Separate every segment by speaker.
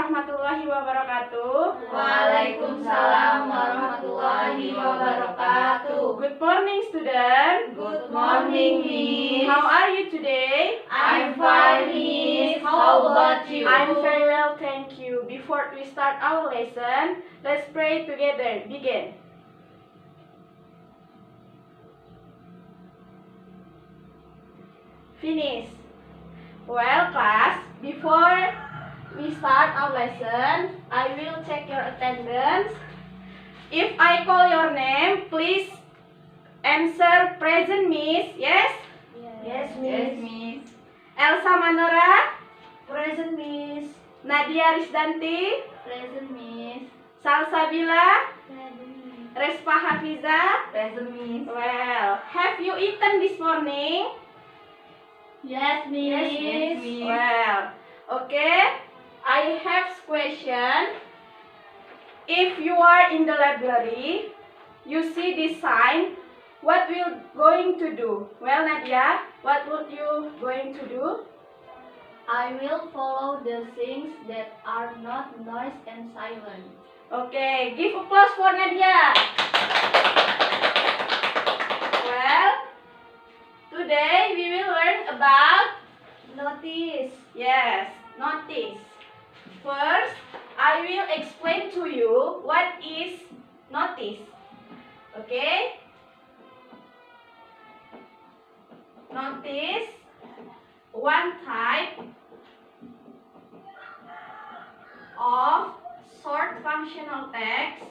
Speaker 1: warahmatullahi wabarakatuh.
Speaker 2: Waalaikumsalam warahmatullahi wabarakatuh.
Speaker 1: Good morning, student.
Speaker 2: Good morning, Miss.
Speaker 1: How are you today?
Speaker 2: I'm fine, Miss. How about you?
Speaker 1: I'm very well, thank you. Before we start our lesson, let's pray together. Begin. Finish. Well, class, before we start our lesson, I will check your attendance. If I call your name, please answer present, Miss. Yes?
Speaker 2: Yes, Miss.
Speaker 1: Elsa Manora,
Speaker 2: Present, Miss.
Speaker 1: Nadia Risdanti,
Speaker 2: Present, Miss.
Speaker 1: Salsabila,
Speaker 2: Present, Miss.
Speaker 1: Respa Hafiza.
Speaker 2: Present, Miss.
Speaker 1: Well, have you eaten this morning?
Speaker 2: Yes, Miss.
Speaker 1: Well, okay. I have question. If you are in the library, you see this sign, what will going to do? Well, Nadia, what would you going to do?
Speaker 2: I will follow the things that are not noise and silent.
Speaker 1: Okay, give applause for Nadia. Well, today we will learn about notice. Yes, notice. First, I will explain to you what is notice. Okay? Notice, one type of short functional text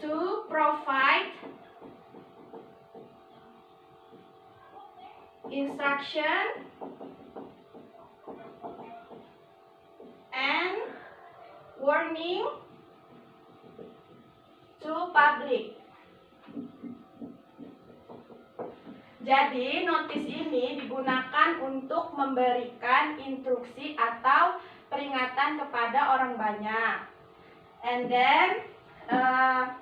Speaker 1: to provide instruction and warning to public. Jadi, notis ini digunakan untuk memberikan instruksi atau peringatan kepada orang banyak. And then,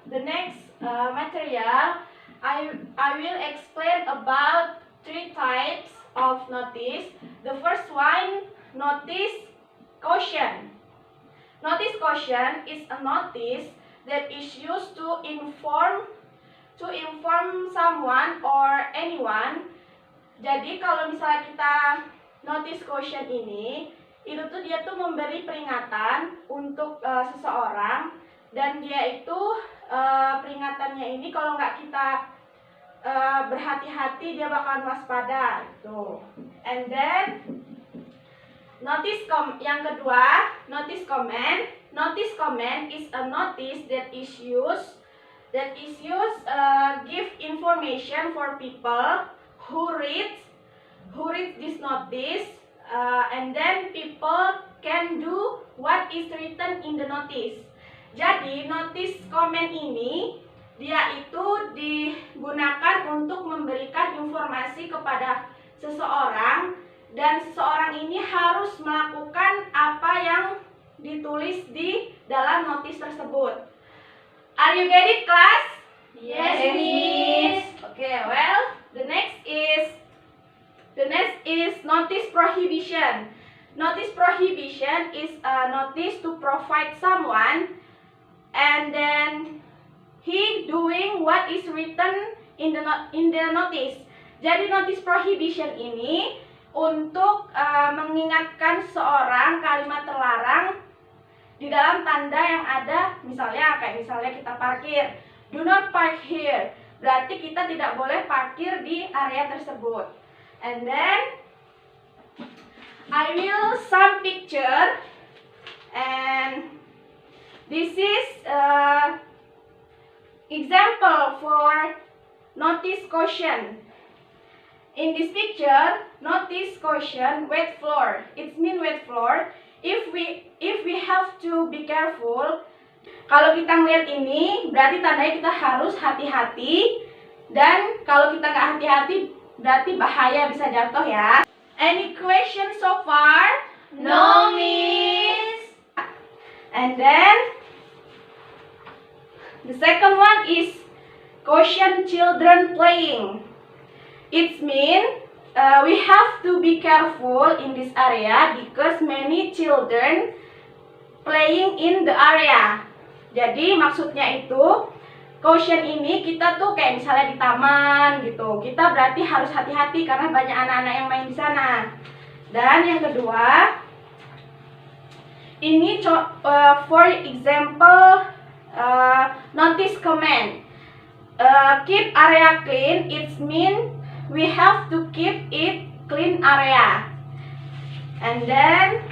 Speaker 1: the next material, I will explain about three types of notice. The first one, notice caution. Notice caution is a notice that is used to inform someone or anyone. Jadi kalau misalnya kita notice caution ini, itu tuh dia tuh memberi peringatan untuk seseorang, dan dia itu peringatannya ini kalau nggak kita berhati-hati dia bakalan waspada gitu. And then yang kedua, notice comment. Notice comment is a notice that is used give information for people who reads this notice, and then people can do what is written in the notice. Jadi notice comment ini dia itu digunakan untuk memberikan informasi kepada seseorang, dan seseorang ini harus melakukan apa yang ditulis di dalam notis tersebut. Are you get it, class?
Speaker 2: Yes, Miss.
Speaker 1: Okay, well, the next is notice prohibition. Notice prohibition is a notice to provide someone, and then he doing what is written in the notice. Jadi notice prohibition ini untuk mengingatkan seorang kalimat terlarang di dalam tanda yang ada, misalnya kita parkir, do not park here, berarti kita tidak boleh parkir di area tersebut. And then I will some picture, and this is example for notice caution. In this picture, notice caution, wet floor. It means wet floor. If we have to be careful, kalau kita ngeliat ini, berarti tandanya kita harus hati-hati, dan kalau kita nggak hati-hati, berarti bahaya, bisa jatuh ya. Any question so far?
Speaker 2: No, Miss.
Speaker 1: And then the second one is caution children playing. It means we have to be careful in this area because many children playing in the area. Jadi maksudnya itu caution ini kita tuh kayak misalnya di taman gitu. Kita berarti harus hati-hati karena banyak anak-anak yang main di sana. Dan yang kedua, ini for example notice comment. Keep area clean. It means we have to keep it clean area. And then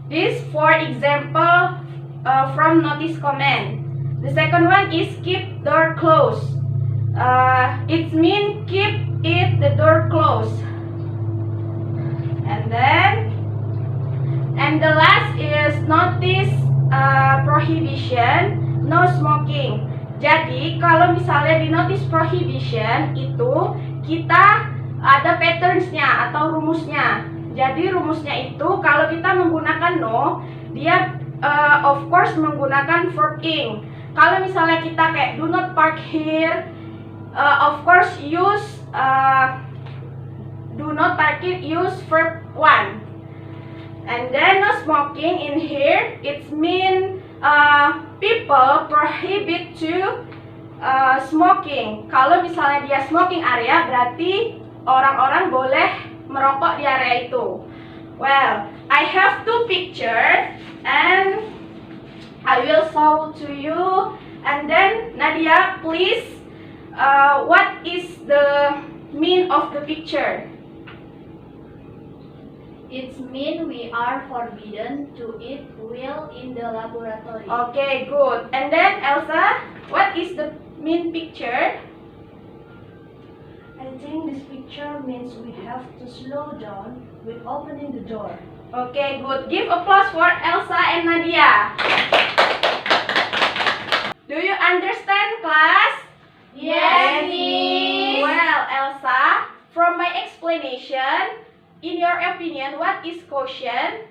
Speaker 1: this for example from notice comment. The second one is keep door closed. It means keep the door closed. And the last is notice prohibition, no smoking. Jadi kalau misalnya di notice prohibition itu kita ada patternsnya atau rumusnya. Jadi rumusnya itu kalau kita menggunakan no, dia of course menggunakan verb ing. Kalau misalnya kita kayak do not park here, of course use do not park it, use verb 1. And then no smoking in here, it mean people prohibit to smoking. Kalau misalnya dia smoking area, berarti orang-orang boleh merokok di area itu. Well, I have two picture and I will show to you. And then Nadia, please, what is the mean of the picture?
Speaker 2: It means we are forbidden to eat wheel in the laboratory.
Speaker 1: Okay, good. And then Elsa, what is the mean picture?
Speaker 3: I think this picture means we have to slow down with opening the door.
Speaker 1: Okay, good. Give applause for Elsa and Nadia. Do you understand, class?
Speaker 2: Yes, Miss.
Speaker 1: Well, Elsa, from my explanation, in your opinion, what is caution?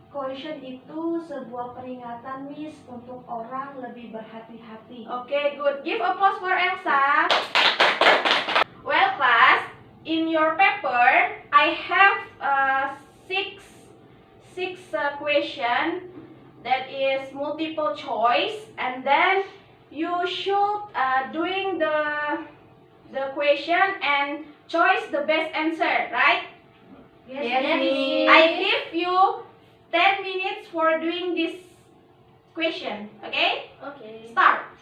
Speaker 3: Caution itu sebuah peringatan, Miss, untuk orang lebih berhati-hati.
Speaker 1: Okay, good. Give applause for Elsa. Well, class, in your paper, I have six question that is multiple choice, and then you should doing the question and choose the best answer, right?
Speaker 2: Yes, Miss.
Speaker 1: I give you 10 minutes for doing this question. Okay?
Speaker 2: Okay.
Speaker 1: Start.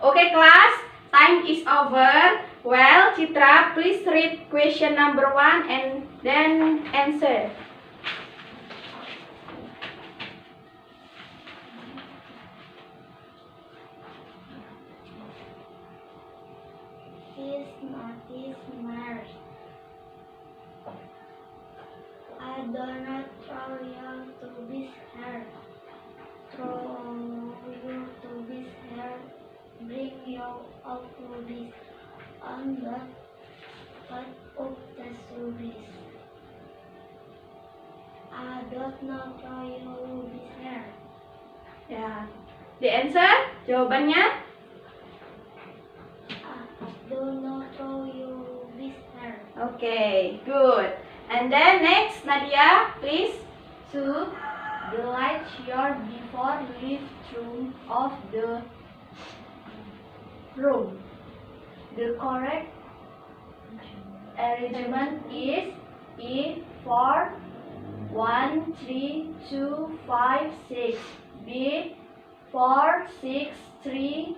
Speaker 1: Okay, class, time is over. Well, Citra, please read question number 1 and then answer.
Speaker 2: His notice marks. I do not throw your tubis hair. Throw your tubis hair. Bring your old tubis on the part of the tubis. I do not throw your tubis hair.
Speaker 1: Ya, the answer, jawabannya?
Speaker 2: Do not throw your tubis hair.
Speaker 1: Okay, good. And then next, Nadia, please.
Speaker 2: 2. The light your before leave room of the room. The correct arrangement is E 4 1 3 2 5 6, B 4 6 3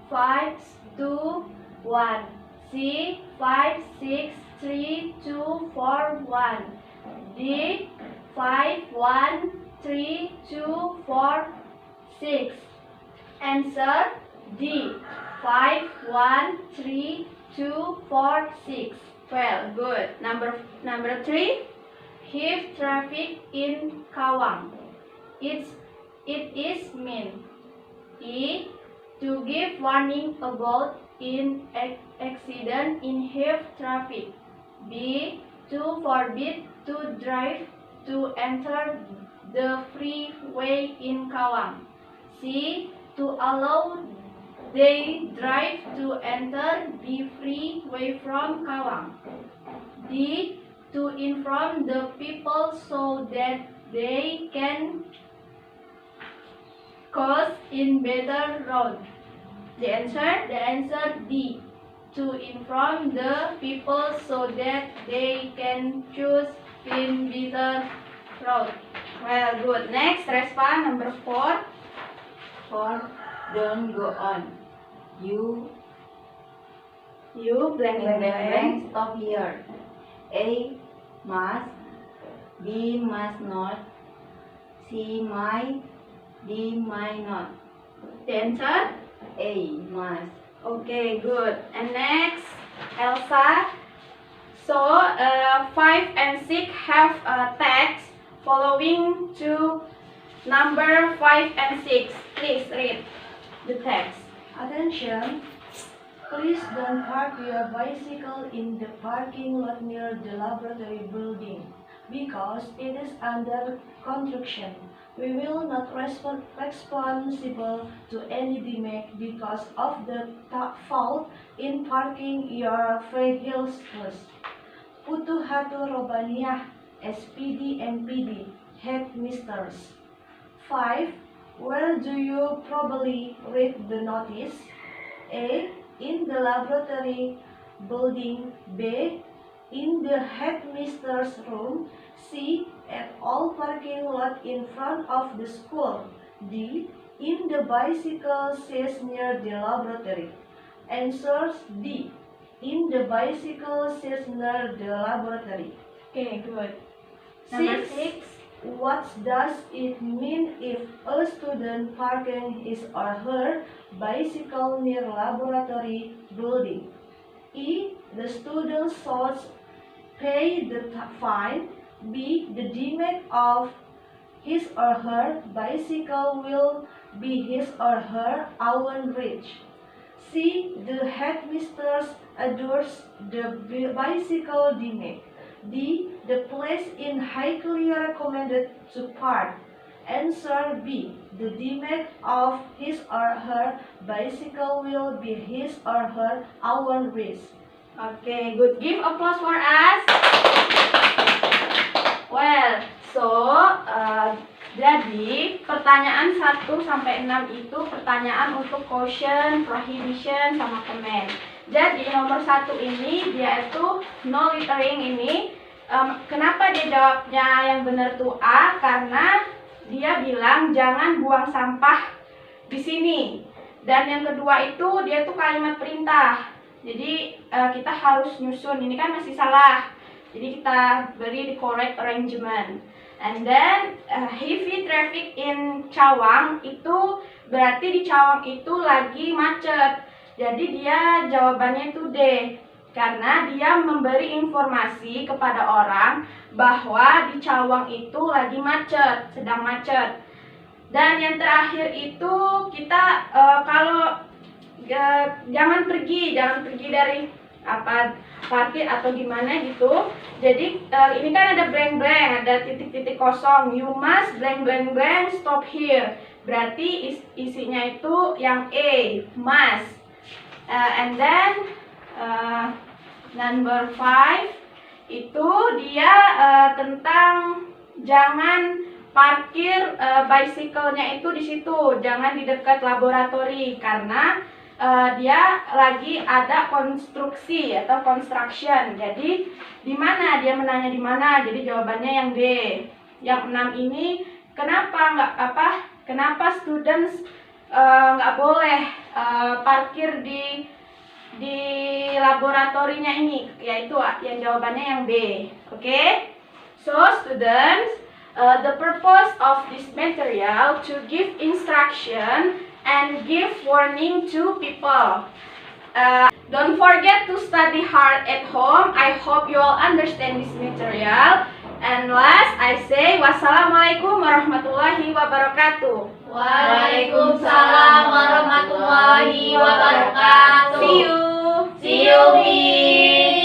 Speaker 2: 5 2 1, C 5 6 3 2 4 1, D 5 1 3 2 4 6. Answer D 5 1 3 2 4 6.
Speaker 1: Well, good. Number 3.
Speaker 2: Heavy traffic in Kawang. It is mean E. To give warning about an accident in heavy traffic. B. To forbid to drive to enter the freeway in Kawang. C. To allow they drive to enter the freeway from Kawang. D. To inform the people so that they can cross in better road.
Speaker 1: The answer?
Speaker 2: The answer D. To inform the people so that they can choose in better road.
Speaker 1: Well, good. Next, Respa, number 4.
Speaker 4: 4. Don't go on. You
Speaker 1: blank, blank, blank.
Speaker 4: stop here. A. Must. B. Must not. C. Might. D. Might not.
Speaker 1: The answer?
Speaker 4: A. Must.
Speaker 1: Okay, good. And next, Elsa. So, 5 and 6 have a text following to number 5 and 6. Please read the text.
Speaker 3: Attention! Please don't park your bicycle in the parking lot near the laboratory building because it is under construction. We will not responsible to any damage because of the fault in parking your vehicles. Putu Hatu Robaniah, SPD MPD, Headmisters. 5. Where do you probably read the notice? A. In the laboratory building. B. In the headmistress room. C. At all parking lot in front of the school. D. In the bicycle shed near the laboratory. Answers D. In the bicycle shed near the laboratory.
Speaker 1: Okay, good. Number 6.
Speaker 3: What does it mean if a student parking his or her bicycle near laboratory building? E. The student should pay the fine. B. The damage of his or her bicycle will be his or her own risk. C. The headmistress adores the bicycle damage. D. The place in highly recommended to park. Answer B. The damage of his or her bicycle will be his or her own risk.
Speaker 1: Okay, good. Give applause for us. Well, so jadi pertanyaan 1 sampai 6 itu pertanyaan untuk caution, prohibition, sama comment. Jadi nomor 1 ini dia itu no littering ini. Kenapa dia jawabnya yang benar tuh A? Karena dia bilang jangan buang sampah di sini. Dan yang kedua itu dia tuh kalimat perintah. Jadi kita harus nyusun. Ini kan masih salah. Jadi kita beri the correct arrangement. And then heavy traffic in Cawang itu berarti di Cawang itu lagi macet. Jadi dia jawabannya itu D. Karena dia memberi informasi kepada orang bahwa di Cawang itu lagi macet, sedang macet. Dan yang terakhir itu kita kalau jangan pergi dari parkir atau gimana gitu. Jadi ini kan ada blank, ada titik-titik kosong. You must blank stop here. Berarti isinya itu yang A, must. And then number 5 itu dia tentang jangan parkir bicycle-nya itu di situ, jangan di dekat laboratori karena dia lagi ada konstruksi atau construction. Jadi di mana dia menanya di mana? Jadi jawabannya yang D. Yang 6 ini kenapa students nggak boleh parkir di laboratorinya ini? Yaitu yang jawabannya yang B. Oke? So students, the purpose of this material to give instruction and give warning to people. Don't forget to study hard at home. I hope you all understand this material. And last, I say wassalamualaikum warahmatullahi wabarakatuh.
Speaker 2: Waalaikumsalam warahmatullahi wabarakatuh.
Speaker 1: See you.
Speaker 2: See you, Miss.